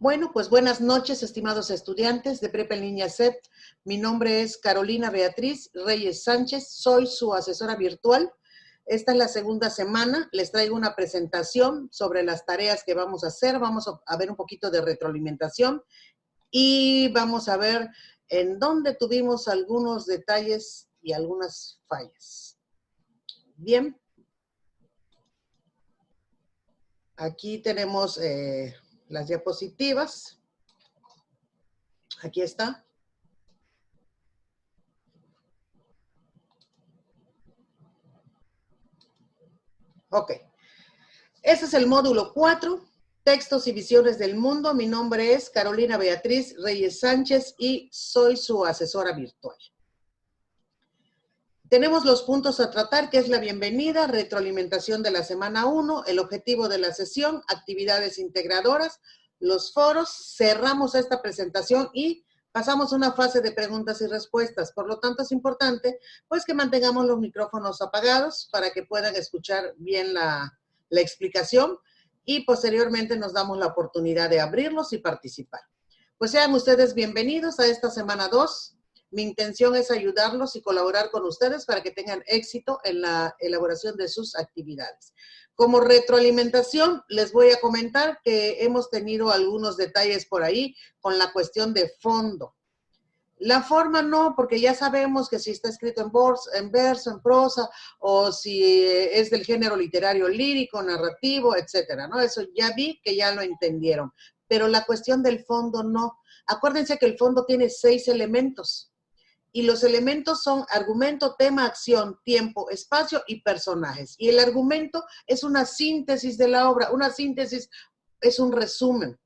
Bueno, pues buenas noches, estimados estudiantes de Prepa en Línea CEP. Mi nombre es Carolina Beatriz Reyes Sánchez, soy su asesora virtual. Esta es la segunda semana, les traigo una presentación sobre las tareas que vamos a hacer. Vamos a ver un poquito de retroalimentación y vamos a ver en dónde tuvimos algunos detalles y algunas fallas. Bien, aquí tenemos las diapositivas. Aquí está. Ok. Este es el módulo 4, Textos y Visiones del Mundo. Mi nombre es Carolina Beatriz Reyes Sánchez y soy su asesora virtual. Tenemos los puntos a tratar, que es la bienvenida, retroalimentación de la semana 1, el objetivo de la sesión, actividades integradoras, los foros. Cerramos esta presentación y pasamos a una fase de preguntas y respuestas. Por lo tanto, es importante pues que mantengamos los micrófonos apagados para que puedan escuchar bien la explicación y posteriormente nos damos la oportunidad de abrirlos y participar. Pues sean ustedes bienvenidos a esta semana 2. Mi intención es ayudarlos y colaborar con ustedes para que tengan éxito en la elaboración de sus actividades. Como retroalimentación, les voy a comentar que hemos tenido algunos detalles por ahí con la cuestión de fondo. La forma no, porque ya sabemos que si está escrito en verso, en prosa, o si es del género literario lírico, narrativo, etcétera, ¿no? Eso ya vi que ya lo entendieron. Pero la cuestión del fondo no. Acuérdense que el fondo tiene 6 elementos. Y los elementos son argumento, tema, acción, tiempo, espacio y personajes. Y el argumento es una síntesis de la obra. Una síntesis es un resumen.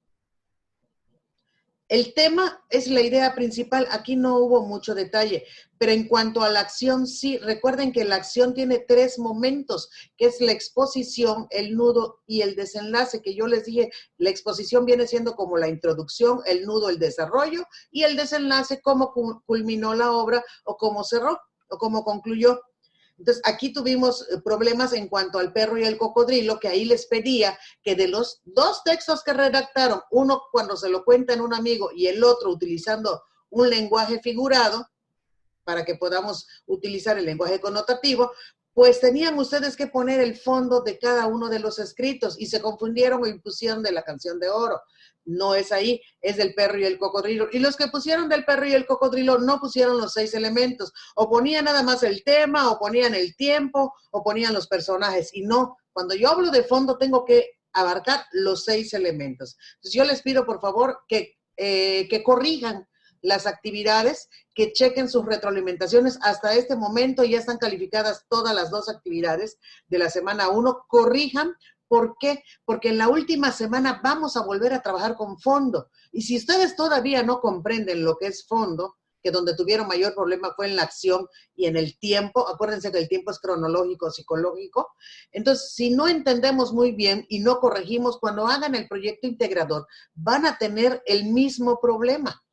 El tema es la idea principal. Aquí no hubo mucho detalle, pero en cuanto a la acción, sí. Recuerden que la acción tiene 3 momentos, que es la exposición, el nudo y el desenlace, que yo les dije, la exposición viene siendo como la introducción, el nudo, el desarrollo, y el desenlace, cómo culminó la obra, o cómo cerró, o cómo concluyó. Entonces, aquí tuvimos problemas en cuanto al perro y el cocodrilo, que ahí les pedía que de los 2 textos que redactaron, uno cuando se lo cuentan un amigo y el otro utilizando un lenguaje figurado, para que podamos utilizar el lenguaje connotativo, pues tenían ustedes que poner el fondo de cada uno de los escritos y se confundieron y pusieron de la Canción de Oro. No es ahí, es del perro y el cocodrilo. Y los que pusieron del perro y el cocodrilo no pusieron los 6 elementos. O ponían nada más el tema, o ponían el tiempo, o ponían los personajes. Y no, cuando yo hablo de fondo tengo que abarcar los 6 elementos. Entonces yo les pido por favor que corrijan las actividades, que chequen sus retroalimentaciones. Hasta este momento ya están calificadas todas las 2 actividades de la semana 1. Corrijan. ¿Por qué? Porque en la última semana vamos a volver a trabajar con fondo. Y si ustedes todavía no comprenden lo que es fondo, que donde tuvieron mayor problema fue en la acción y en el tiempo, acuérdense que el tiempo es cronológico, psicológico. Entonces, si no entendemos muy bien y no corregimos, cuando hagan el proyecto integrador, van a tener el mismo problema.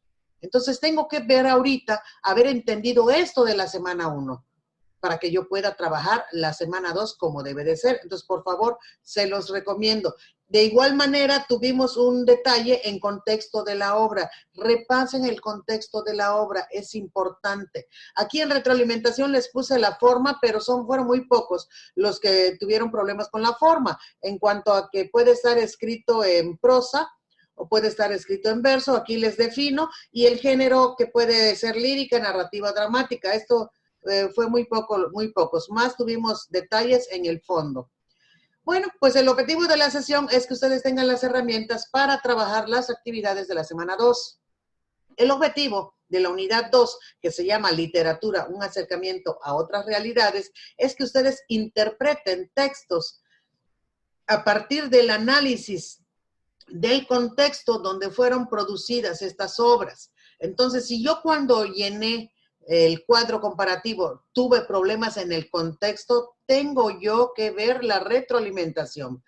Entonces, tengo que ver ahorita, haber entendido esto de la semana 1, para que yo pueda trabajar la semana 2 como debe de ser. Entonces, por favor, se los recomiendo. De igual manera, tuvimos un detalle en contexto de la obra. Repasen el contexto de la obra, es importante. Aquí en retroalimentación les puse la forma, pero fueron muy pocos los que tuvieron problemas con la forma. En cuanto a que puede estar escrito en prosa, o puede estar escrito en verso, aquí les defino, y el género que puede ser lírica, narrativa, dramática. Esto fue muy pocos. Más tuvimos detalles en el fondo. Bueno, pues el objetivo de la sesión es que ustedes tengan las herramientas para trabajar las actividades de la semana 2. El objetivo de la unidad 2, que se llama literatura, un acercamiento a otras realidades, es que ustedes interpreten textos a partir del análisis del contexto donde fueron producidas estas obras. Entonces, si yo cuando llené el cuadro comparativo tuve problemas en el contexto, tengo yo que ver la retroalimentación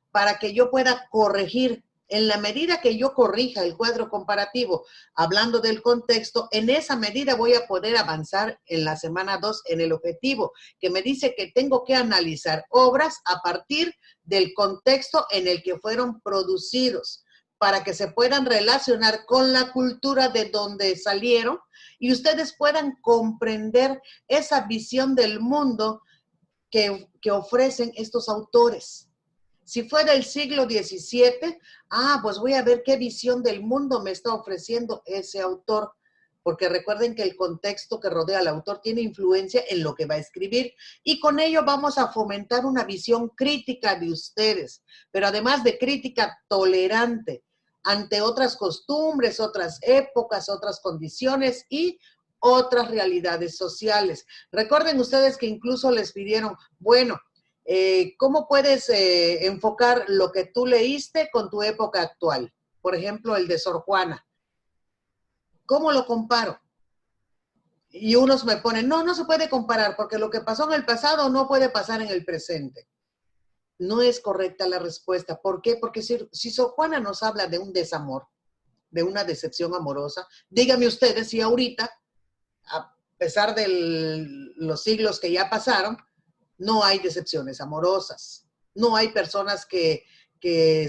para que yo pueda corregir. En la medida que yo corrija el cuadro comparativo, hablando del contexto, en esa medida voy a poder avanzar en la semana 2 en el objetivo, que me dice que tengo que analizar obras a partir del contexto en el que fueron producidos. para que se puedan relacionar con la cultura de donde salieron y ustedes puedan comprender esa visión del mundo que ofrecen estos autores. Si fue del siglo XVII, pues voy a ver qué visión del mundo me está ofreciendo ese autor, porque recuerden que el contexto que rodea al autor tiene influencia en lo que va a escribir, y con ello vamos a fomentar una visión crítica de ustedes, pero además de crítica tolerante ante otras costumbres, otras épocas, otras condiciones y otras realidades sociales. Recuerden ustedes que incluso les pidieron, bueno, ¿cómo puedes enfocar lo que tú leíste con tu época actual? Por ejemplo, el de Sor Juana. ¿Cómo lo comparo? Y unos me ponen, no se puede comparar porque lo que pasó en el pasado no puede pasar en el presente. No es correcta la respuesta. ¿Por qué? Porque si Sor Juana nos habla de un desamor, de una decepción amorosa, díganme ustedes si ahorita, a pesar de los siglos que ya pasaron, no hay decepciones amorosas. No hay personas que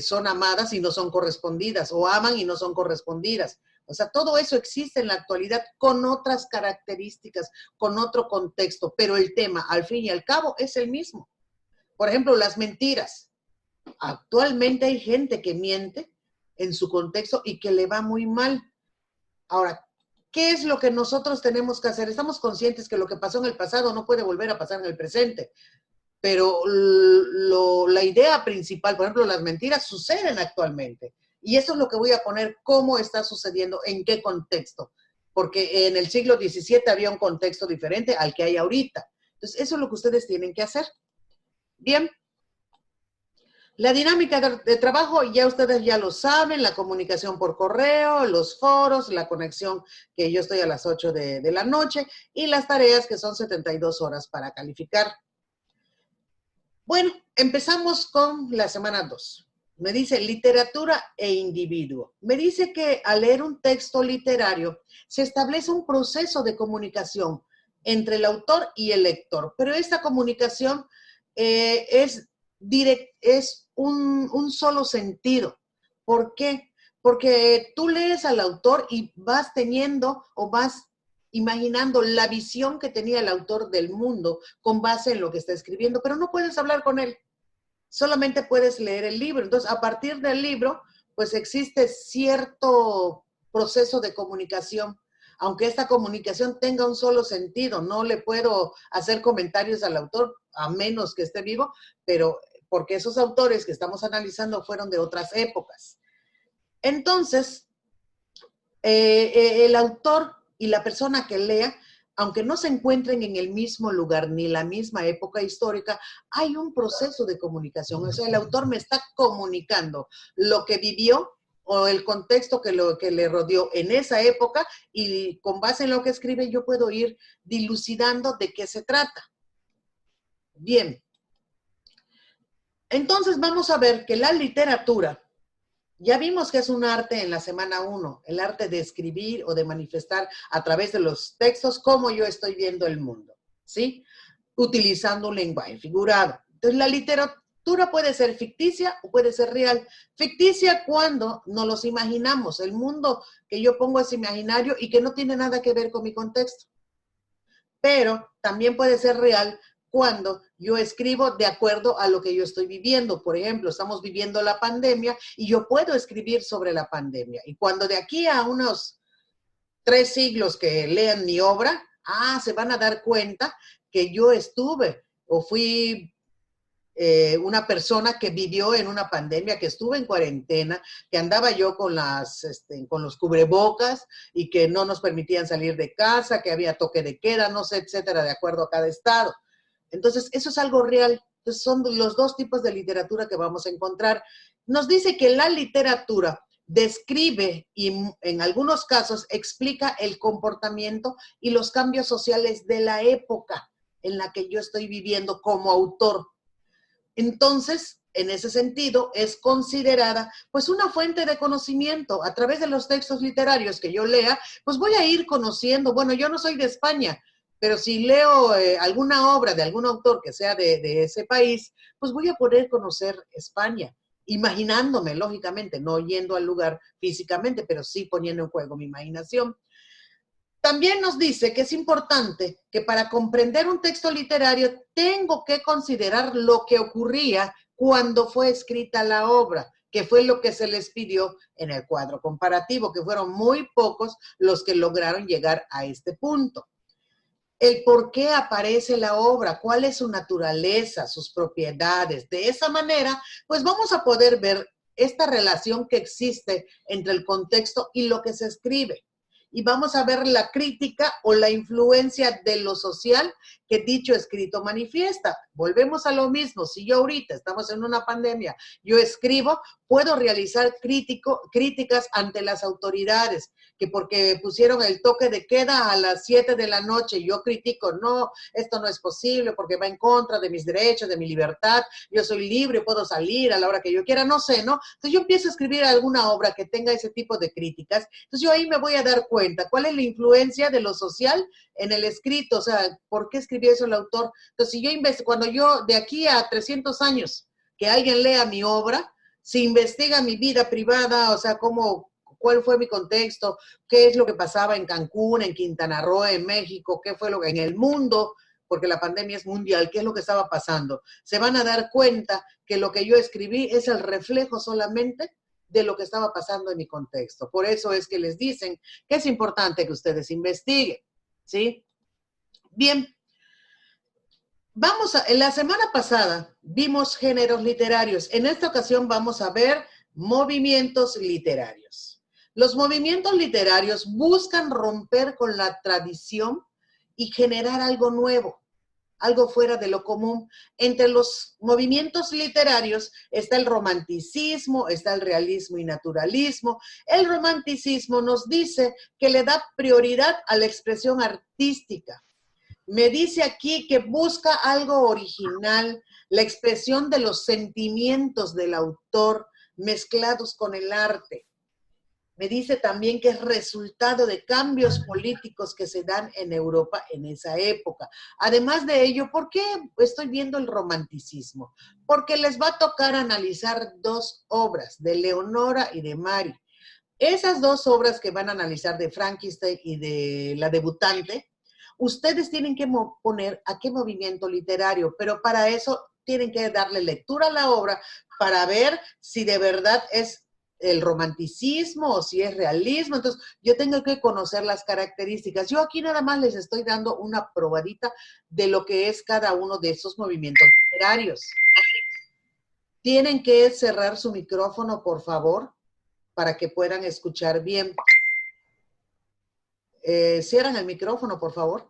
son amadas y no son correspondidas, o aman y no son correspondidas. O sea, todo eso existe en la actualidad con otras características, con otro contexto, pero el tema, al fin y al cabo, es el mismo. Por ejemplo, las mentiras. Actualmente hay gente que miente en su contexto y que le va muy mal. Ahora, ¿qué es lo que nosotros tenemos que hacer? Estamos conscientes que lo que pasó en el pasado no puede volver a pasar en el presente, pero la idea principal, por ejemplo, las mentiras suceden actualmente. Y eso es lo que voy a poner, cómo está sucediendo, en qué contexto. Porque en el siglo XVII había un contexto diferente al que hay ahorita. Entonces, eso es lo que ustedes tienen que hacer. Bien. La dinámica de trabajo, ya ustedes ya lo saben, la comunicación por correo, los foros, la conexión que yo estoy a las 8 de la noche y las tareas que son 72 horas para calificar. Bueno, empezamos con la semana 2. Me dice literatura e individuo. Me dice que al leer un texto literario se establece un proceso de comunicación entre el autor y el lector, pero esta comunicación es un solo sentido. ¿Por qué? Porque tú lees al autor y vas teniendo o vas imaginando la visión que tenía el autor del mundo con base en lo que está escribiendo, pero no puedes hablar con él, solamente puedes leer el libro. Entonces, a partir del libro, pues existe cierto proceso de comunicación, aunque esta comunicación tenga un solo sentido. No le puedo hacer comentarios al autor, a menos que esté vivo, pero porque esos autores que estamos analizando fueron de otras épocas. Entonces, el autor y la persona que lea, aunque no se encuentren en el mismo lugar ni la misma época histórica, hay un proceso de comunicación. O sea, el autor me está comunicando lo que vivió o el contexto que le rodeó en esa época, y con base en lo que escribe yo puedo ir dilucidando de qué se trata. Bien. Entonces vamos a ver que la literatura, ya vimos que es un arte en la semana 1, el arte de escribir o de manifestar a través de los textos cómo yo estoy viendo el mundo, ¿sí? Utilizando un lenguaje figurado. Entonces la literatura puede ser ficticia o puede ser real. Ficticia cuando nos los imaginamos, el mundo que yo pongo es imaginario y que no tiene nada que ver con mi contexto. Pero también puede ser real cuando yo escribo de acuerdo a lo que yo estoy viviendo. Por ejemplo, estamos viviendo la pandemia y yo puedo escribir sobre la pandemia. Y cuando de aquí a unos 3 siglos que lean mi obra, se van a dar cuenta que yo estuve o fui una persona que vivió en una pandemia, que estuve en cuarentena, que andaba yo con los cubrebocas y que no nos permitían salir de casa, que había toque de queda, no sé, etcétera, de acuerdo a cada estado. Entonces, eso es algo real. Entonces, son los dos tipos de literatura que vamos a encontrar. Nos dice que la literatura describe y en algunos casos explica el comportamiento y los cambios sociales de la época en la que yo estoy viviendo como autor. Entonces, en ese sentido, es considerada pues una fuente de conocimiento. A través de los textos literarios que yo lea, pues voy a ir conociendo. Bueno, yo no soy de España, pero si leo alguna obra de algún autor que sea de ese país, pues voy a poder conocer España. imaginándome, lógicamente, no yendo al lugar físicamente, pero sí poniendo en juego mi imaginación. También nos dice que es importante que para comprender un texto literario tengo que considerar lo que ocurría cuando fue escrita la obra, que fue lo que se les pidió en el cuadro comparativo, que fueron muy pocos los que lograron llegar a este punto. El por qué aparece la obra, cuál es su naturaleza, sus propiedades. De esa manera, pues vamos a poder ver esta relación que existe entre el contexto y lo que se escribe. Y vamos a ver la crítica o la influencia de lo social que dicho escrito manifiesta. Volvemos a lo mismo. Si yo ahorita estamos en una pandemia, yo escribo, puedo realizar críticas ante las autoridades, que porque pusieron el toque de queda a las 7 de la noche, yo critico, no, esto no es posible porque va en contra de mis derechos, de mi libertad, yo soy libre, puedo salir a la hora que yo quiera, no sé, ¿no? Entonces yo empiezo a escribir alguna obra que tenga ese tipo de críticas, entonces yo ahí me voy a dar cuenta cuál es la influencia de lo social en el escrito, o sea, ¿por qué escribió eso el autor? Entonces, si yo cuando yo de aquí a 300 años que alguien lea mi obra, si investiga mi vida privada, o sea, cuál fue mi contexto, qué es lo que pasaba en Cancún, en Quintana Roo, en México, qué fue lo que en el mundo, porque la pandemia es mundial, qué es lo que estaba pasando. Se van a dar cuenta que lo que yo escribí es el reflejo solamente de lo que estaba pasando en mi contexto. Por eso es que les dicen que es importante que ustedes investiguen, ¿sí? Bien, en la semana pasada vimos géneros literarios. En esta ocasión vamos a ver movimientos literarios. Los movimientos literarios buscan romper con la tradición y generar algo nuevo, algo fuera de lo común. Entre los movimientos literarios está el romanticismo, está el realismo y naturalismo. El romanticismo nos dice que le da prioridad a la expresión artística. Me dice aquí que busca algo original, la expresión de los sentimientos del autor mezclados con el arte. Me dice también que es resultado de cambios políticos que se dan en Europa en esa época. Además de ello, ¿por qué estoy viendo el romanticismo? Porque les va a tocar analizar dos obras, de Leonora y de Mary. Esas dos obras que van a analizar, de Frankenstein y de La debutante, ustedes tienen que poner a qué movimiento literario, pero para eso tienen que darle lectura a la obra para ver si de verdad es el romanticismo o si es realismo. Entonces, yo tengo que conocer las características. Yo aquí nada más les estoy dando una probadita de lo que es cada uno de esos movimientos literarios. Tienen que cerrar su micrófono, por favor, para que puedan escuchar bien. Cierran el micrófono, por favor.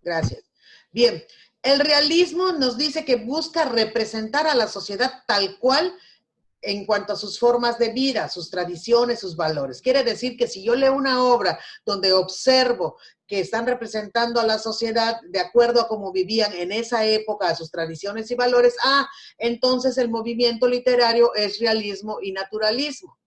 Gracias. Bien, el realismo nos dice que busca representar a la sociedad tal cual en cuanto a sus formas de vida, sus tradiciones, sus valores. Quiere decir que si yo leo una obra donde observo que están representando a la sociedad de acuerdo a cómo vivían en esa época, a sus tradiciones y valores, entonces el movimiento literario es realismo y naturalismo,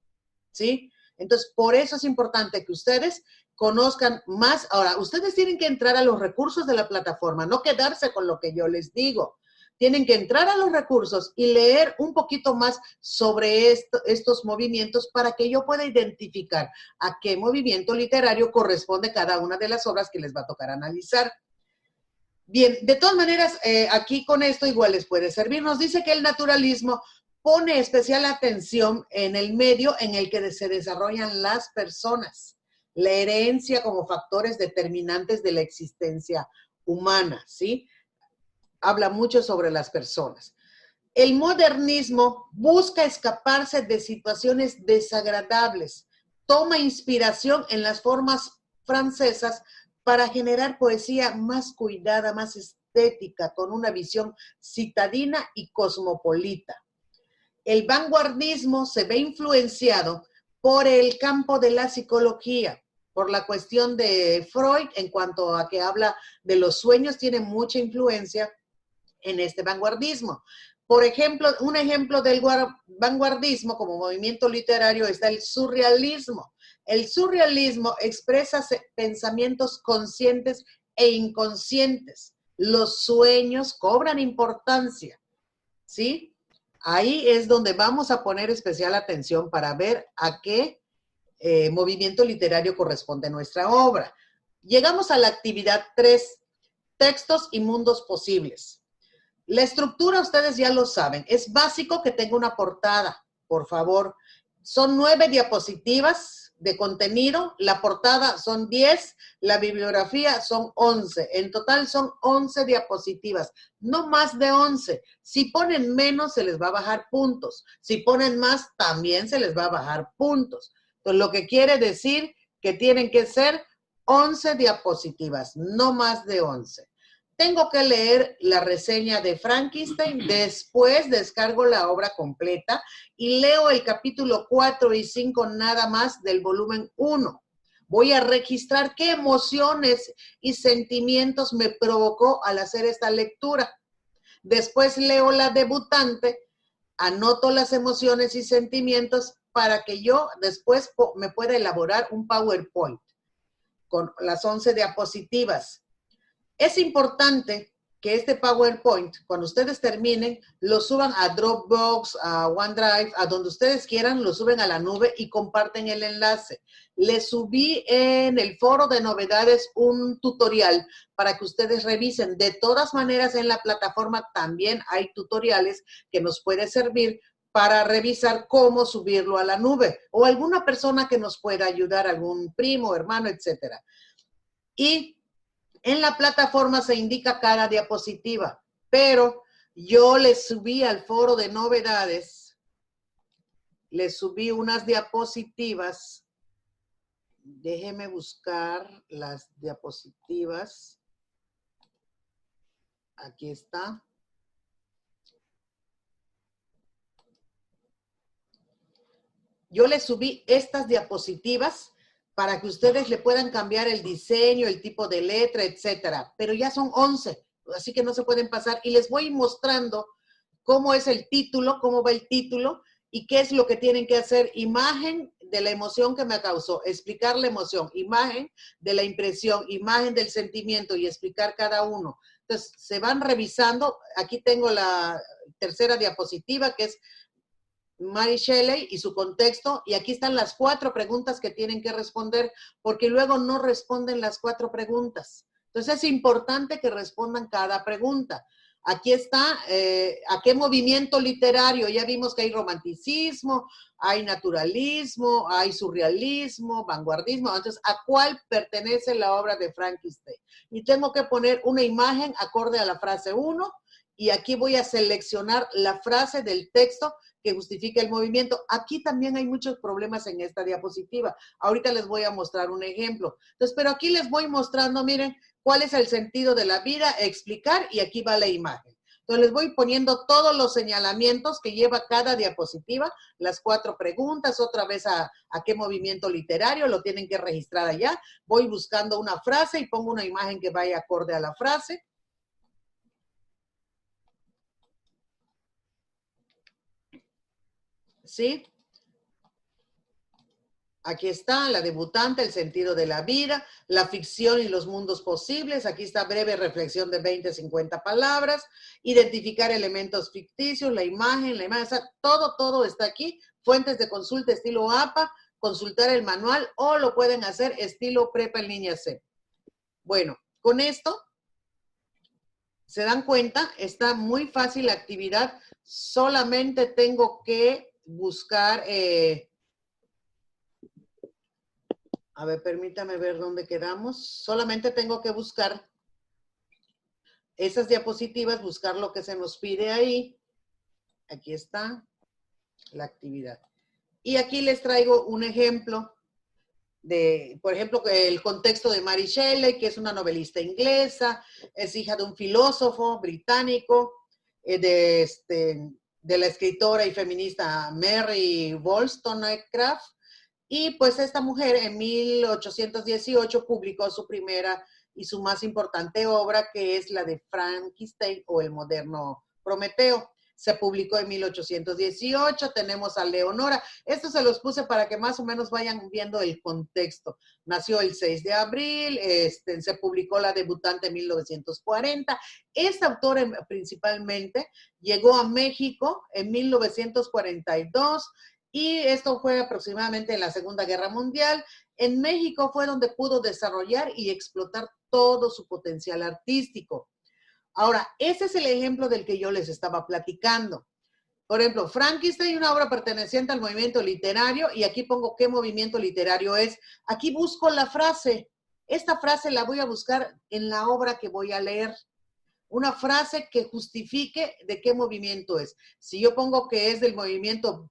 ¿sí? Entonces, por eso es importante que ustedes conozcan más. Ahora, ustedes tienen que entrar a los recursos de la plataforma, no quedarse con lo que yo les digo. Tienen que entrar a los recursos y leer un poquito más sobre estos movimientos para que yo pueda identificar a qué movimiento literario corresponde cada una de las obras que les va a tocar analizar. Bien, de todas maneras, aquí con esto igual les puede servir. Nos dice que el naturalismo pone especial atención en el medio en el que se desarrollan las personas, la herencia como factores determinantes de la existencia humana, ¿sí? Habla mucho sobre las personas. El modernismo busca escaparse de situaciones desagradables, toma inspiración en las formas francesas para generar poesía más cuidada, más estética, con una visión citadina y cosmopolita. El vanguardismo se ve influenciado por el campo de la psicología, por la cuestión de Freud en cuanto a que habla de los sueños, tiene mucha influencia en este vanguardismo. Por ejemplo, un ejemplo del vanguardismo como movimiento literario está el surrealismo. El surrealismo expresa pensamientos conscientes e inconscientes. Los sueños cobran importancia, ¿sí? Ahí es donde vamos a poner especial atención para ver a qué movimiento literario corresponde nuestra obra. Llegamos a la actividad 3, textos y mundos posibles. La estructura ustedes ya lo saben, es básico que tenga una portada, por favor. Son 9 diapositivas de contenido, la portada son 10, la bibliografía son 11. En total son 11 diapositivas, no más de 11. Si ponen menos, se les va a bajar puntos. Si ponen más, también se les va a bajar puntos. Entonces, lo que quiere decir que tienen que ser 11 diapositivas, no más de 11. Tengo que leer la reseña de Frankenstein, después descargo la obra completa y leo el capítulo 4 y 5 nada más del volumen 1. Voy a registrar qué emociones y sentimientos me provocó al hacer esta lectura. Después leo la debutante, anoto las emociones y sentimientos para que yo después me pueda elaborar un PowerPoint con las 11 diapositivas. Es importante que este PowerPoint, cuando ustedes terminen, lo suban a Dropbox, a OneDrive, a donde ustedes quieran, lo suben a la nube y comparten el enlace. Les subí en el foro de novedades un tutorial para que ustedes revisen. De todas maneras, en la plataforma también hay tutoriales que nos puede servir para revisar cómo subirlo a la nube o alguna persona que nos pueda ayudar, algún primo, hermano, etcétera. Y en la plataforma se indica cada diapositiva, pero yo les subí al foro de novedades, les subí unas diapositivas. Déjeme buscar las diapositivas. Aquí está. Yo les subí estas diapositivas para que ustedes le puedan cambiar el diseño, el tipo de letra, etcétera. Pero ya son 11, así que no se pueden pasar. Y les voy mostrando cómo es el título, cómo va el título y qué es lo que tienen que hacer. Imagen de la emoción que me causó, explicar la emoción, imagen de la impresión, imagen del sentimiento y explicar cada uno. Entonces, se van revisando. Aquí tengo la tercera diapositiva, que es Mary Shelley y su contexto, y aquí están las 4 preguntas que tienen que responder, porque luego no responden las 4 preguntas. Entonces es importante que respondan cada pregunta. Aquí está, ¿a qué movimiento literario? Ya vimos que hay romanticismo, hay naturalismo, hay surrealismo, vanguardismo. Entonces, ¿a cuál pertenece la obra de Frankenstein? Y tengo que poner una imagen acorde a la frase 1, y aquí voy a seleccionar la frase del texto que justifica el movimiento. Aquí también hay muchos problemas en esta diapositiva. Ahorita les voy a mostrar un ejemplo. Entonces, pero aquí les voy mostrando, miren, cuál es el sentido de la vida, explicar, y aquí va la imagen. Entonces, les voy poniendo todos los señalamientos que lleva cada diapositiva, las 4 preguntas, otra vez a qué movimiento literario, lo tienen que registrar allá. Voy buscando una frase y pongo una imagen que vaya acorde a la frase. ¿Sí? Aquí está la debutante, el sentido de la vida, la ficción y los mundos posibles. Aquí está breve reflexión de 20, 50 palabras. Identificar elementos ficticios, la imagen, o sea, todo está aquí. Fuentes de consulta estilo APA, consultar el manual o lo pueden hacer estilo Prepa en línea C. Bueno, con esto, ¿se dan cuenta? Está muy fácil la actividad. Solamente tengo que buscar... A ver, permítame ver dónde quedamos. Solamente tengo que buscar esas diapositivas, buscar lo que se nos pide ahí. Aquí está la actividad. Y aquí les traigo un ejemplo de, por ejemplo, el contexto de Mary Shelley, que es una novelista inglesa, es hija de un filósofo británico, de la escritora y feminista Mary Wollstonecraft. Y pues esta mujer en 1818 publicó su primera y su más importante obra, que es la de Frankenstein o el moderno Prometeo. se publicó en 1818, tenemos a Leonora. Estos se los puse para que más o menos vayan viendo el contexto. Nació el 6 de abril, se publicó La debutante en 1940. Esta autora principalmente llegó a México en 1942 y esto fue aproximadamente en la Segunda Guerra Mundial. En México fue donde pudo desarrollar y explotar todo su potencial artístico. Ahora, ese es el ejemplo del que yo les estaba platicando. Por ejemplo, Frankenstein, una obra perteneciente al movimiento literario, y aquí pongo qué movimiento literario es. Aquí busco la frase. Esta frase la voy a buscar en la obra que voy a leer. Una frase que justifique de qué movimiento es. Si yo pongo que es del movimiento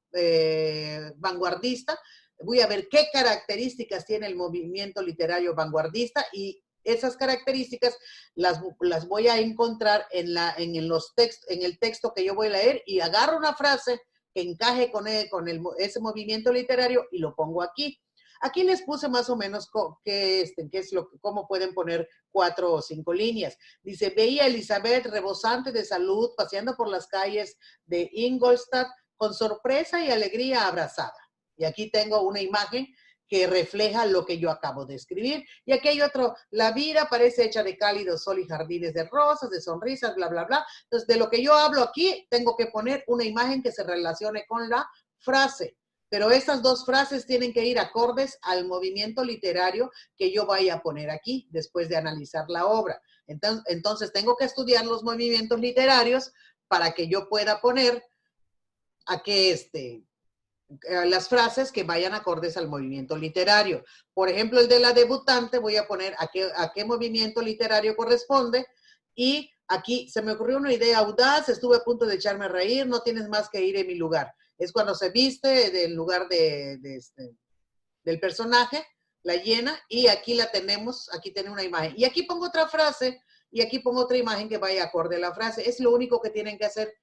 vanguardista, voy a ver qué características tiene el movimiento literario vanguardista y esas características las voy a encontrar en el texto que yo voy a leer y agarro una frase que encaje con ese movimiento literario y lo pongo aquí. Aquí les puse más o menos cómo pueden poner 4 o 5 líneas. Dice, veía a Elizabeth rebosante de salud paseando por las calles de Ingolstadt con sorpresa y alegría abrazada. Y aquí tengo una imagen que refleja lo que yo acabo de escribir. Y aquí hay otro, la vida parece hecha de cálido sol y jardines de rosas, de sonrisas, bla, bla, bla. Entonces, de lo que yo hablo aquí, tengo que poner una imagen que se relacione con la frase. Pero estas dos frases tienen que ir acordes al movimiento literario que yo vaya a poner aquí después de analizar la obra. Entonces tengo que estudiar los movimientos literarios para que yo pueda poner a qué las frases que vayan acordes al movimiento literario. Por ejemplo, el de la debutante, voy a poner a qué movimiento literario corresponde y aquí se me ocurrió una idea audaz, estuve a punto de echarme a reír, no tienes más que ir en mi lugar. Es cuando se viste del lugar del personaje, la llena, y aquí la tenemos, aquí tiene una imagen. Y aquí pongo otra frase, y aquí pongo otra imagen que vaya acorde a la frase. Es lo único que tienen que hacer,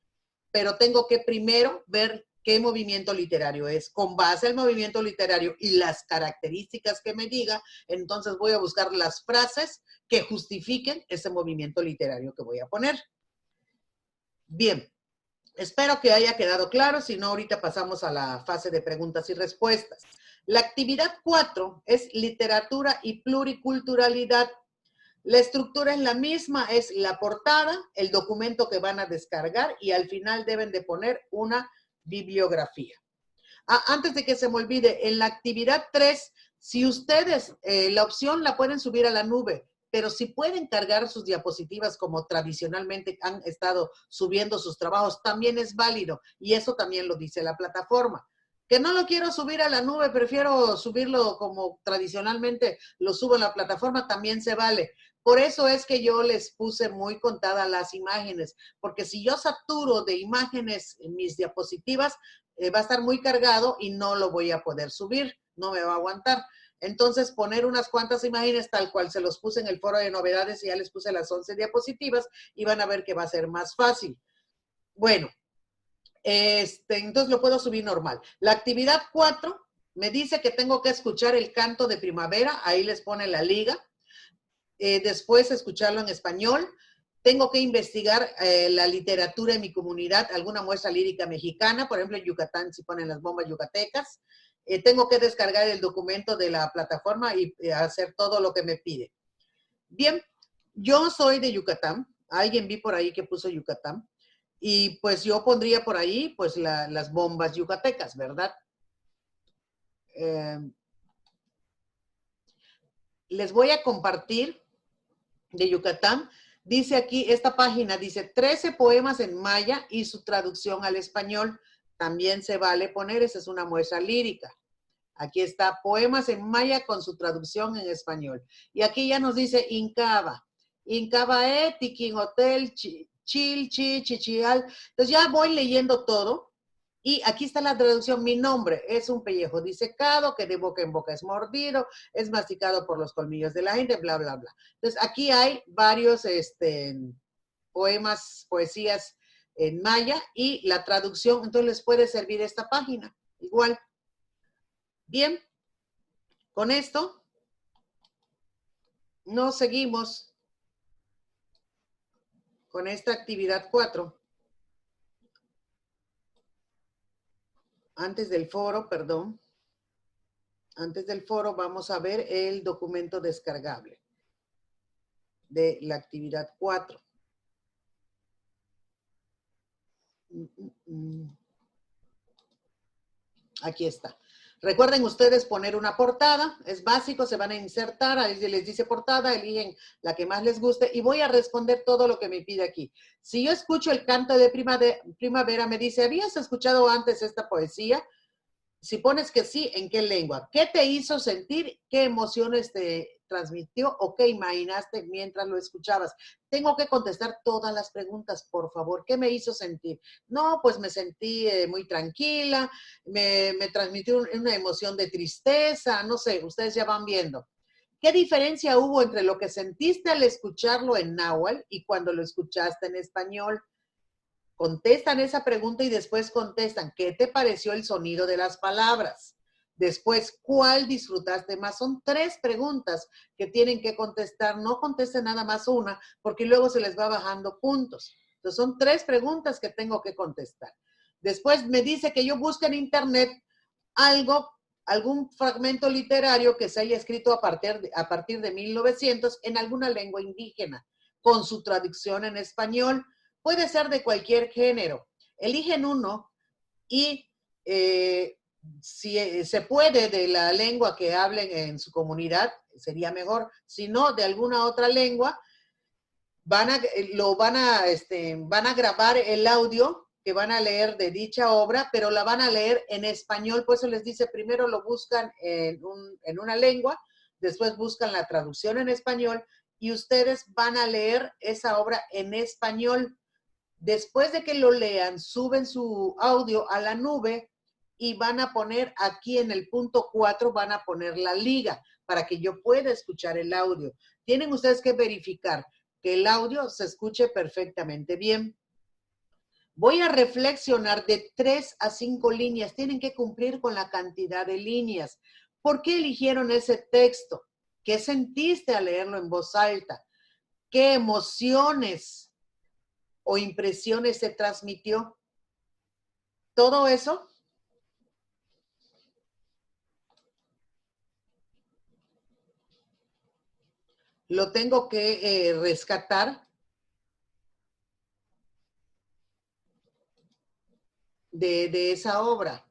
pero tengo que primero ver qué movimiento literario es. Con base al movimiento literario y las características que me diga, entonces voy a buscar las frases que justifiquen ese movimiento literario que voy a poner. Bien. Espero que haya quedado claro, si no, ahorita pasamos a la fase de preguntas y respuestas. La actividad 4 es literatura y pluriculturalidad. La estructura es la misma, es la portada, el documento que van a descargar y al final deben de poner una bibliografía. Antes de que se me olvide, en la actividad 3, si ustedes la opción la pueden subir a la nube, pero si pueden cargar sus diapositivas como tradicionalmente han estado subiendo sus trabajos, también es válido y eso también lo dice la plataforma. Que no lo quiero subir a la nube, prefiero subirlo como tradicionalmente lo subo en la plataforma, también se vale. Por eso es que yo les puse muy contadas las imágenes, porque si yo saturo de imágenes en mis diapositivas, va a estar muy cargado y no lo voy a poder subir, no me va a aguantar. Entonces, poner unas cuantas imágenes tal cual se los puse en el foro de novedades y ya les puse las 11 diapositivas y van a ver que va a ser más fácil. Bueno, entonces lo puedo subir normal. La actividad 4 me dice que tengo que escuchar el canto de primavera, ahí les pone la liga. Después escucharlo en español. Tengo que investigar la literatura en mi comunidad, alguna muestra lírica mexicana, por ejemplo en Yucatán si ponen las bombas yucatecas. Tengo que descargar el documento de la plataforma y hacer todo lo que me pide. Bien, yo soy de Yucatán, alguien vi por ahí que puso Yucatán, y pues yo pondría por ahí pues las bombas yucatecas, ¿verdad? Les voy a compartir de Yucatán. Dice aquí, esta página dice 13 poemas en maya y su traducción al español. También se vale poner, esa es una muestra lírica. Aquí está, poemas en maya con su traducción en español. Y aquí ya nos dice Incaba. Incabae, Tiquín Hotel, Chil, Chichial. Entonces ya voy leyendo todo. Y aquí está la traducción, mi nombre es un pellejo disecado que de boca en boca es mordido, es masticado por los colmillos de la gente, bla, bla, bla. Entonces aquí hay varios poemas, poesías en maya y la traducción, entonces les puede servir esta página, igual. Bien, con esto nos seguimos con esta actividad 4. Antes del foro, perdón. Antes del foro vamos a ver el documento descargable de la actividad 4. Aquí está. Recuerden ustedes poner una portada, es básico, se van a insertar, ahí les dice portada, eligen la que más les guste y voy a responder todo lo que me pide aquí. Si yo escucho el canto de primavera, me dice, ¿habías escuchado antes esta poesía? Si pones que sí, ¿en qué lengua? ¿Qué te hizo sentir? ¿Qué emociones te transmitió o qué imaginaste mientras lo escuchabas? Tengo que contestar todas las preguntas, por favor. ¿Qué me hizo sentir? No, pues me sentí muy tranquila, me transmitió una emoción de tristeza, no sé, ustedes ya van viendo. ¿Qué diferencia hubo entre lo que sentiste al escucharlo en náhuatl y cuando lo escuchaste en español? Contestan esa pregunta y después contestan, ¿qué te pareció el sonido de las palabras? Después, ¿cuál disfrutaste más? Son 3 preguntas que tienen que contestar. No contesten nada más una, porque luego se les va bajando puntos. Entonces, son 3 preguntas que tengo que contestar. Después me dice que yo busque en internet algún fragmento literario que se haya escrito a partir de 1900 en alguna lengua indígena, con su traducción en español. Puede ser de cualquier género. Eligen uno y si se puede de la lengua que hablen en su comunidad, sería mejor. Si no, de alguna otra lengua, van a grabar el audio que van a leer de dicha obra, pero la van a leer en español. Por eso les dice, primero lo buscan en una lengua, después buscan la traducción en español y ustedes van a leer esa obra en español. Después de que lo lean, suben su audio a la nube y van a poner aquí en el punto 4, van a poner la liga para que yo pueda escuchar el audio. Tienen ustedes que verificar que el audio se escuche perfectamente bien. Voy a reflexionar de 3 a 5 líneas. Tienen que cumplir con la cantidad de líneas. ¿Por qué eligieron ese texto? ¿Qué sentiste al leerlo en voz alta? ¿Qué emociones o impresiones se transmitió? Todo eso lo tengo que rescatar de esa obra.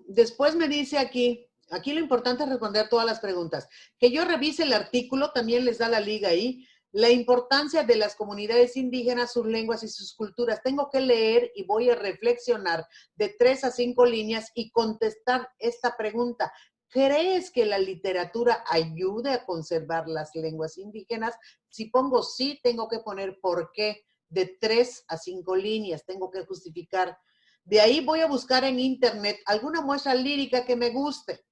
Después me dice aquí lo importante es responder todas las preguntas. Que yo revise el artículo, también les da la liga ahí, la importancia de las comunidades indígenas, sus lenguas y sus culturas. Tengo que leer y voy a reflexionar de 3 a 5 líneas y contestar esta pregunta. ¿Crees que la literatura ayude a conservar las lenguas indígenas? Si pongo sí, tengo que poner por qué de 3 a 5 líneas. Tengo que justificar. De ahí voy a buscar en internet alguna muestra lírica que me guste.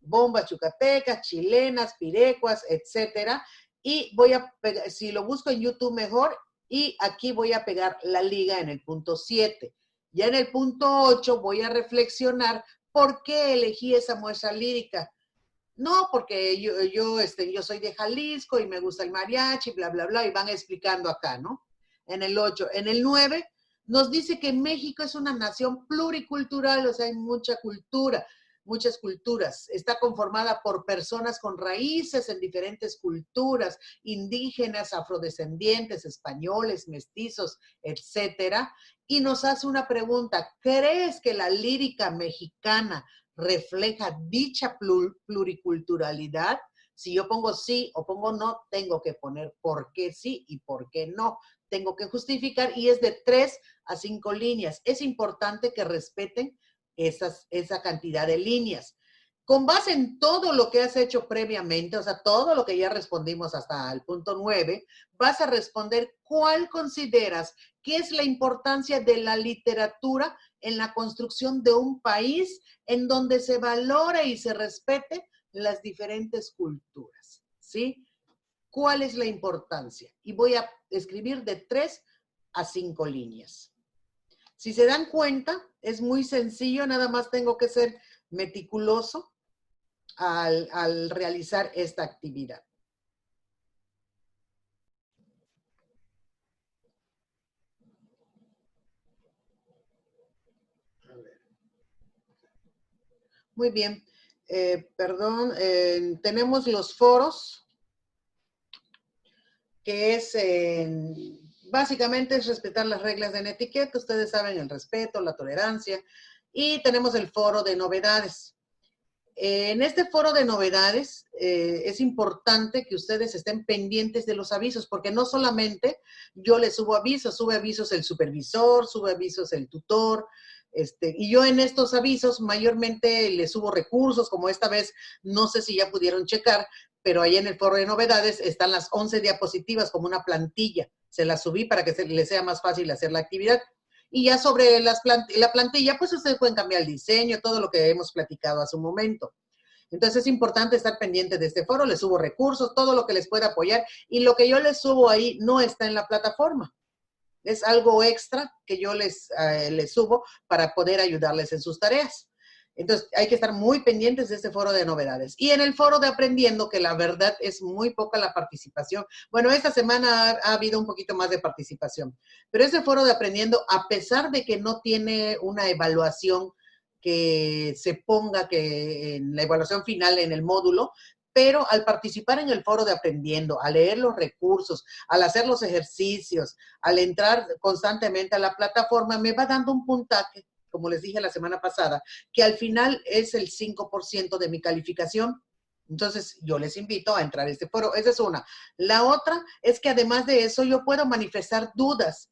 Bombas chucatecas, chilenas, pirecuas, etcétera. Y voy a pegar, si lo busco en YouTube mejor, y aquí voy a pegar la liga en el punto 7. Ya en el punto 8 voy a reflexionar por qué elegí esa muestra lírica. No, porque yo soy de Jalisco y me gusta el mariachi, bla, bla, bla, y van explicando acá, ¿no? En el 8. En el 9 nos dice que México es una nación pluricultural, o sea, hay mucha cultura, muchas culturas. Está conformada por personas con raíces en diferentes culturas, indígenas, afrodescendientes, españoles, mestizos, etcétera. Y nos hace una pregunta, ¿crees que la lírica mexicana refleja dicha pluriculturalidad? Si yo pongo sí o pongo no, tengo que poner por qué sí y por qué no. Tengo que justificar y es de 3 a 5 líneas. Es importante que respeten esa cantidad de líneas. Con base en todo lo que has hecho previamente, o sea, todo lo que ya respondimos hasta el punto 9, vas a responder cuál consideras que es la importancia de la literatura en la construcción de un país en donde se valore y se respete las diferentes culturas, ¿sí? ¿Cuál es la importancia? Y voy a escribir de 3 a 5 líneas. Si se dan cuenta, es muy sencillo, nada más tengo que ser meticuloso al realizar esta actividad. Muy bien. Perdón, tenemos los foros, que es, básicamente es respetar las reglas de etiqueta. Ustedes saben, el respeto, la tolerancia. Y tenemos el foro de novedades. En este foro de novedades es importante que ustedes estén pendientes de los avisos, porque no solamente yo les subo avisos, sube avisos el supervisor, sube avisos el tutor, y yo en estos avisos mayormente les subo recursos, como esta vez, no sé si ya pudieron checar, pero ahí en el foro de novedades están las 11 diapositivas como una plantilla. Se las subí para que les sea más fácil hacer la actividad. Y ya sobre la plantilla, pues ustedes pueden cambiar el diseño, todo lo que hemos platicado hace un momento. Entonces es importante estar pendiente de este foro, les subo recursos, todo lo que les pueda apoyar, y lo que yo les subo ahí no está en la plataforma. Es algo extra que yo les subo para poder ayudarles en sus tareas. Entonces, hay que estar muy pendientes de este foro de novedades. Y en el foro de Aprendiendo, que la verdad es muy poca la participación. Bueno, esta semana ha habido un poquito más de participación. Pero ese foro de Aprendiendo, a pesar de que no tiene una evaluación que se ponga que en la evaluación final en el módulo, pero al participar en el foro de Aprendiendo, al leer los recursos, al hacer los ejercicios, al entrar constantemente a la plataforma, me va dando un puntaje, como les dije la semana pasada, que al final es el 5% de mi calificación. Entonces, yo les invito a entrar a este foro. Esa es una. La otra es que además de eso, yo puedo manifestar dudas.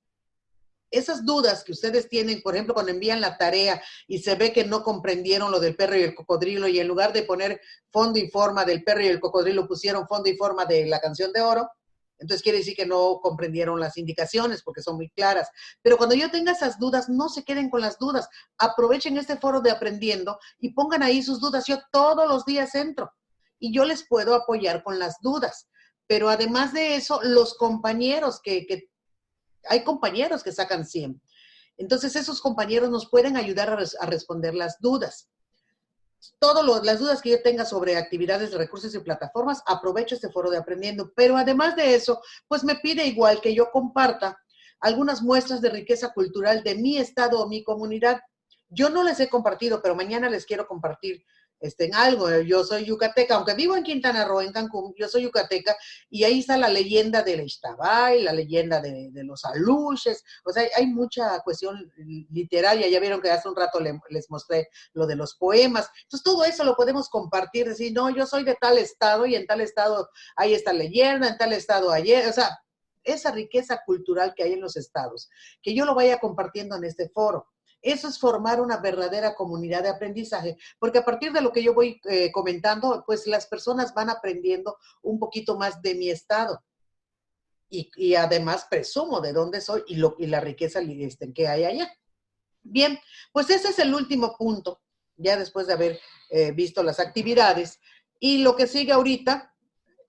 Esas dudas que ustedes tienen, por ejemplo, cuando envían la tarea y se ve que no comprendieron lo del perro y el cocodrilo, y en lugar de poner fondo y forma del perro y el cocodrilo, pusieron fondo y forma de la canción de oro, entonces quiere decir que no comprendieron las indicaciones porque son muy claras. Pero cuando yo tenga esas dudas, no se queden con las dudas. Aprovechen este foro de Aprendiendo y pongan ahí sus dudas. Yo todos los días entro y yo les puedo apoyar con las dudas. Pero además de eso, los compañeros hay compañeros que sacan 100. Entonces, esos compañeros nos pueden ayudar a responder las dudas. Las dudas que yo tenga sobre actividades de recursos y plataformas, aprovecho este foro de Aprendiendo. Pero además de eso, pues me pide igual que yo comparta algunas muestras de riqueza cultural de mi estado o mi comunidad. Yo no les he compartido, pero mañana les quiero compartir en algo. Yo soy yucateca, aunque vivo en Quintana Roo, en Cancún, yo soy yucateca, y ahí está la leyenda del Ixtabay, la leyenda de los aluches. O sea, hay mucha cuestión literaria. Ya vieron que hace un rato les mostré lo de los poemas. Entonces, todo eso lo podemos compartir, decir, no, yo soy de tal estado y en tal estado hay esta leyenda, en tal estado ayer. O sea, esa riqueza cultural que hay en los estados, que yo lo vaya compartiendo en este foro. Eso es formar una verdadera comunidad de aprendizaje, porque a partir de lo que yo voy comentando, pues las personas van aprendiendo un poquito más de mi estado. Y además presumo de dónde soy y la riqueza que hay allá. Bien, pues ese es el último punto, ya después de haber visto las actividades. Y lo que sigue ahorita,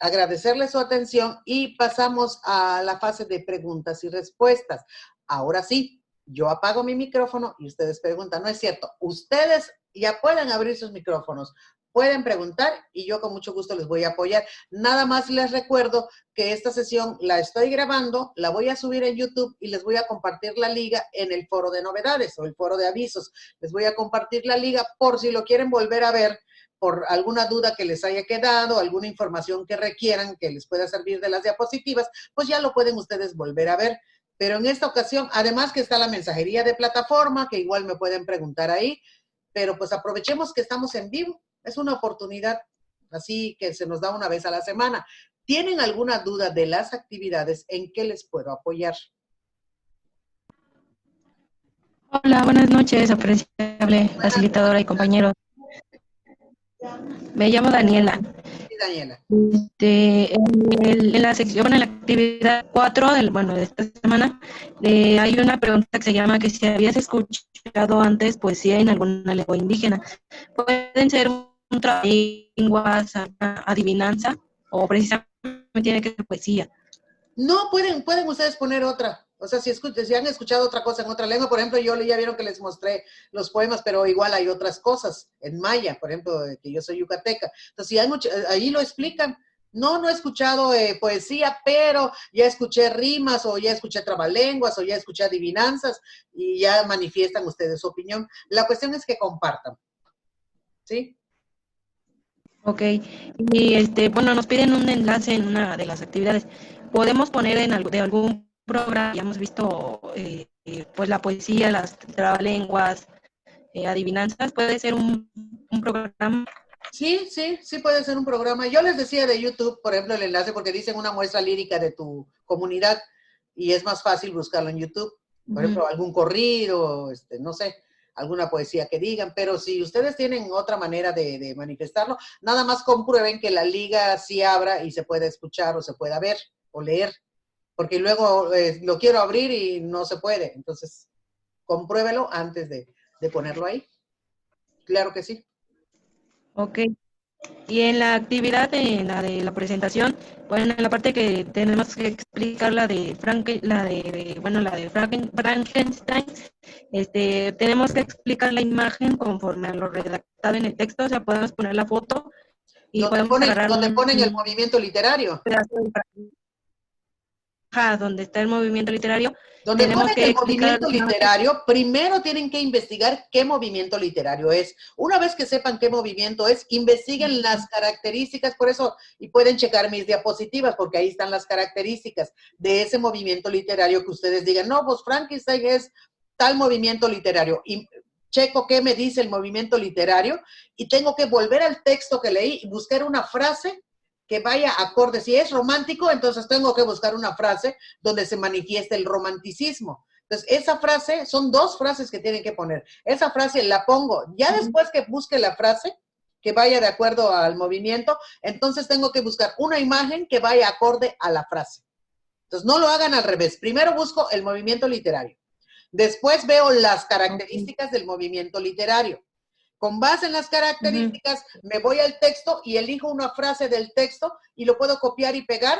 agradecerle su atención y pasamos a la fase de preguntas y respuestas. Ahora sí, yo apago mi micrófono y ustedes preguntan. No es cierto, ustedes ya pueden abrir sus micrófonos, pueden preguntar y yo con mucho gusto les voy a apoyar. Nada más les recuerdo que esta sesión la estoy grabando, la voy a subir en YouTube y les voy a compartir la liga en el foro de novedades o el foro de avisos. Les voy a compartir la liga por si lo quieren volver a ver, por alguna duda que les haya quedado, alguna información que requieran que les pueda servir de las diapositivas, pues ya lo pueden ustedes volver a ver. Pero en esta ocasión, además que está la mensajería de plataforma, que igual me pueden preguntar ahí, pero pues aprovechemos que estamos en vivo. Es una oportunidad así que se nos da una vez a la semana. ¿Tienen alguna duda de las actividades? ¿En qué les puedo apoyar? Hola, buenas noches, apreciable facilitadora y compañeros. Me llamo Daniela. Sí, Daniela. En la sección, en la actividad 4 de esta semana, hay una pregunta que se llama que si habías escuchado antes poesía en alguna lengua indígena. Pueden ser un trabajo de lenguas, adivinanza, o precisamente tiene que ser poesía. No, pueden ustedes poner otra. O sea, si han escuchado otra cosa en otra lengua, por ejemplo, ya vieron que les mostré los poemas, pero igual hay otras cosas en maya, por ejemplo, que yo soy yucateca. Entonces, ahí lo explican. No he escuchado poesía, pero ya escuché rimas, o ya escuché trabalenguas, o ya escuché adivinanzas, y ya manifiestan ustedes su opinión. La cuestión es que compartan. ¿sí? Ok, y bueno, nos piden un enlace en una de las actividades. ¿Podemos poner de algún programa? Ya hemos visto pues la poesía, las trabalenguas, adivinanzas. ¿Puede ser un programa? Sí, sí, sí puede ser un programa. Yo les decía de YouTube, por ejemplo, el enlace, porque dicen una muestra lírica de tu comunidad y es más fácil buscarlo en YouTube. Por Ujú. ejemplo, algún corrido, no sé, alguna poesía que digan, pero si ustedes tienen otra manera de manifestarlo, nada más comprueben que la liga sí abra y se pueda escuchar o se pueda ver o leer, porque luego lo quiero abrir y no se puede. Entonces, compruébelo antes de ponerlo ahí. Claro que sí. Ok. Y en la actividad, en la de la presentación, bueno, en la parte que tenemos que explicar la de Frankenstein, tenemos que explicar la imagen conforme a lo redactado en el texto, o sea, podemos poner la foto y podemos agarrar Donde ponen el un movimiento literario. pedazo de donde está el movimiento literario, Donde tenemos ponen que el explicar movimiento literario, primero tienen que investigar qué movimiento literario es. Una vez que sepan qué movimiento es, investiguen las características, por eso, y pueden checar mis diapositivas, porque ahí están las características de ese movimiento literario que ustedes digan, no, pues Frankenstein es tal movimiento literario. Y checo qué me dice el movimiento literario y tengo que volver al texto que leí y buscar una frase que vaya acorde. Si es romántico, entonces tengo que buscar una frase donde se manifieste el romanticismo. Entonces, esa frase, son dos frases que tienen que poner. Esa frase la pongo. Ya después que busque la frase, que vaya de acuerdo al movimiento, entonces tengo que buscar una imagen que vaya acorde a la frase. Entonces, no lo hagan al revés. Primero busco el movimiento literario. Después veo las características del movimiento literario. Con base en las características, me voy al texto y elijo una frase del texto y lo puedo copiar y pegar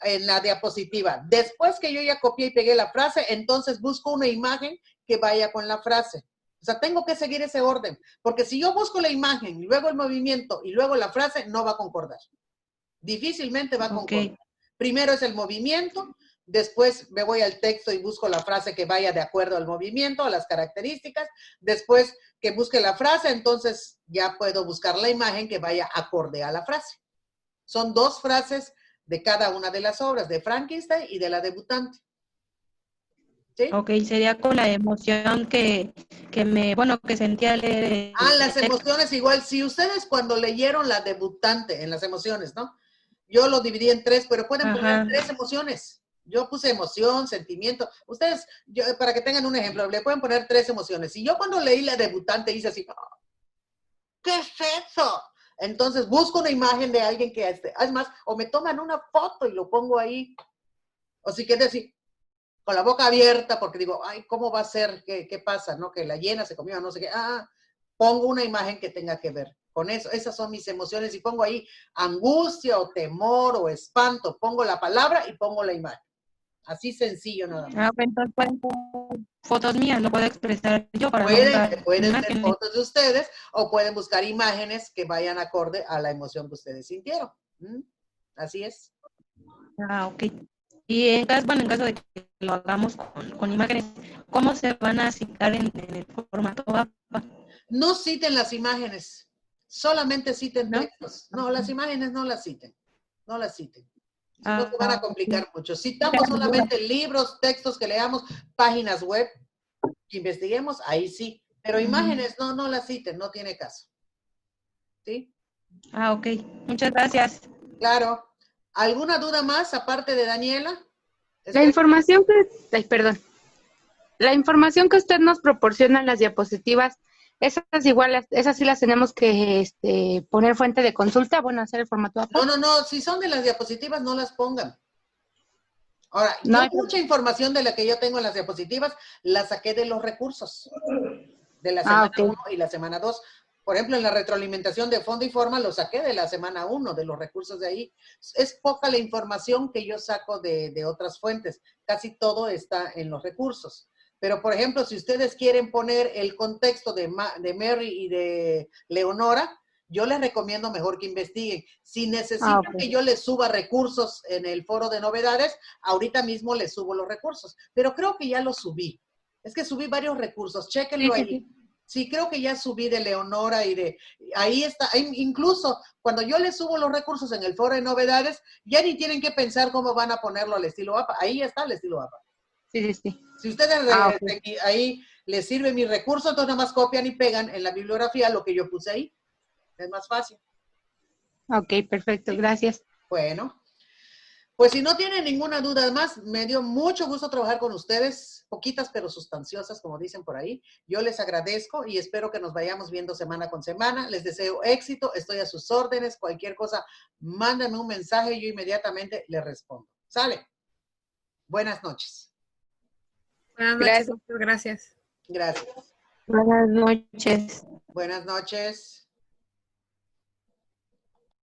en la diapositiva. Después que yo ya copié y pegué la frase, entonces busco una imagen que vaya con la frase. O sea, tengo que seguir ese orden, porque si yo busco la imagen, y luego el movimiento y luego la frase, no va a concordar. Difícilmente va a concordar. Primero es el movimiento, después me voy al texto y busco la frase que vaya de acuerdo al movimiento, a las características. Después que busque la frase, entonces ya puedo buscar la imagen que vaya acorde a la frase. Son dos frases de cada una de las obras, de Frankenstein y de la debutante. ¿Sí? Ok, sería con la emoción que sentía leer Las el texto. emociones igual. Si ustedes cuando leyeron la debutante en las emociones, ¿no? Yo lo dividí en tres, pero pueden poner tres emociones. Yo puse emoción, sentimiento. Ustedes, para que tengan un ejemplo, le pueden poner tres emociones. Y yo cuando leí la debutante hice así, ¿qué es eso? Entonces busco una imagen de alguien que, es más, o me toman una foto y lo pongo ahí. O si quieres decir, con la boca abierta, porque digo, ay, ¿cómo va a ser? ¿Qué pasa? ¿No? Que la hiena se comió, no sé qué. Pongo una imagen que tenga que ver con eso. Esas son mis emociones y pongo ahí angustia o temor o espanto. Pongo la palabra y pongo la imagen. Así sencillo nada más. Entonces pueden ser fotos mías, lo puedo expresar yo para no usar Pueden ser imágenes. fotos de ustedes o pueden buscar imágenes que vayan acorde a la emoción que ustedes sintieron. Así es. Ok. Y en caso de que lo hagamos con imágenes, ¿cómo se van a citar en el formato APA? No citen las imágenes, solamente citen ¿No? textos. No, las imágenes no las citen, no las citen. Si no, se van a complicar mucho. Citamos solamente libros, textos que leamos, páginas web, que investiguemos, ahí sí. Pero imágenes, no las citen, no tiene caso. ¿Sí? Ok. Muchas gracias. Claro. ¿Alguna duda más aparte de Daniela? La información que usted nos proporciona en las diapositivas, esas igual, esas sí las tenemos que poner fuente de consulta, bueno, hacer el formato APA. No, si son de las diapositivas, no las pongan. Ahora, No, mucha información de la que yo tengo en las diapositivas la saqué de los recursos de la semana 1 y la semana 2. Por ejemplo, en la retroalimentación de fondo y forma lo saqué de la semana 1, de los recursos de ahí. Es poca la información que yo saco de otras fuentes. Casi todo está en los recursos. Pero, por ejemplo, si ustedes quieren poner el contexto de Mary y de Leonora, yo les recomiendo mejor que investiguen. Si necesitan que yo les suba recursos en el foro de novedades, ahorita mismo les subo los recursos. Pero creo que ya los subí. Es que subí varios recursos. Chéquenlo ahí. Sí, creo que ya subí de Leonora y de, ahí está, incluso cuando yo les subo los recursos en el foro de novedades, ya ni tienen que pensar cómo van a ponerlo al estilo APA, ahí está el estilo APA. Sí. Si ustedes Okay. ahí les sirve mi recurso, entonces nada más copian y pegan en la bibliografía lo que yo puse ahí, es más fácil. Ok, perfecto, ¿Sí? gracias. Bueno. Pues si no tienen ninguna duda más, me dio mucho gusto trabajar con ustedes, poquitas pero sustanciosas, como dicen por ahí. Yo les agradezco y espero que nos vayamos viendo semana con semana. Les deseo éxito, estoy a sus órdenes. Cualquier cosa, mándenme un mensaje y yo inmediatamente les respondo. ¿Sale? Buenas noches. Buenas noches, Gracias. muchas gracias. Gracias. Buenas noches. Buenas noches.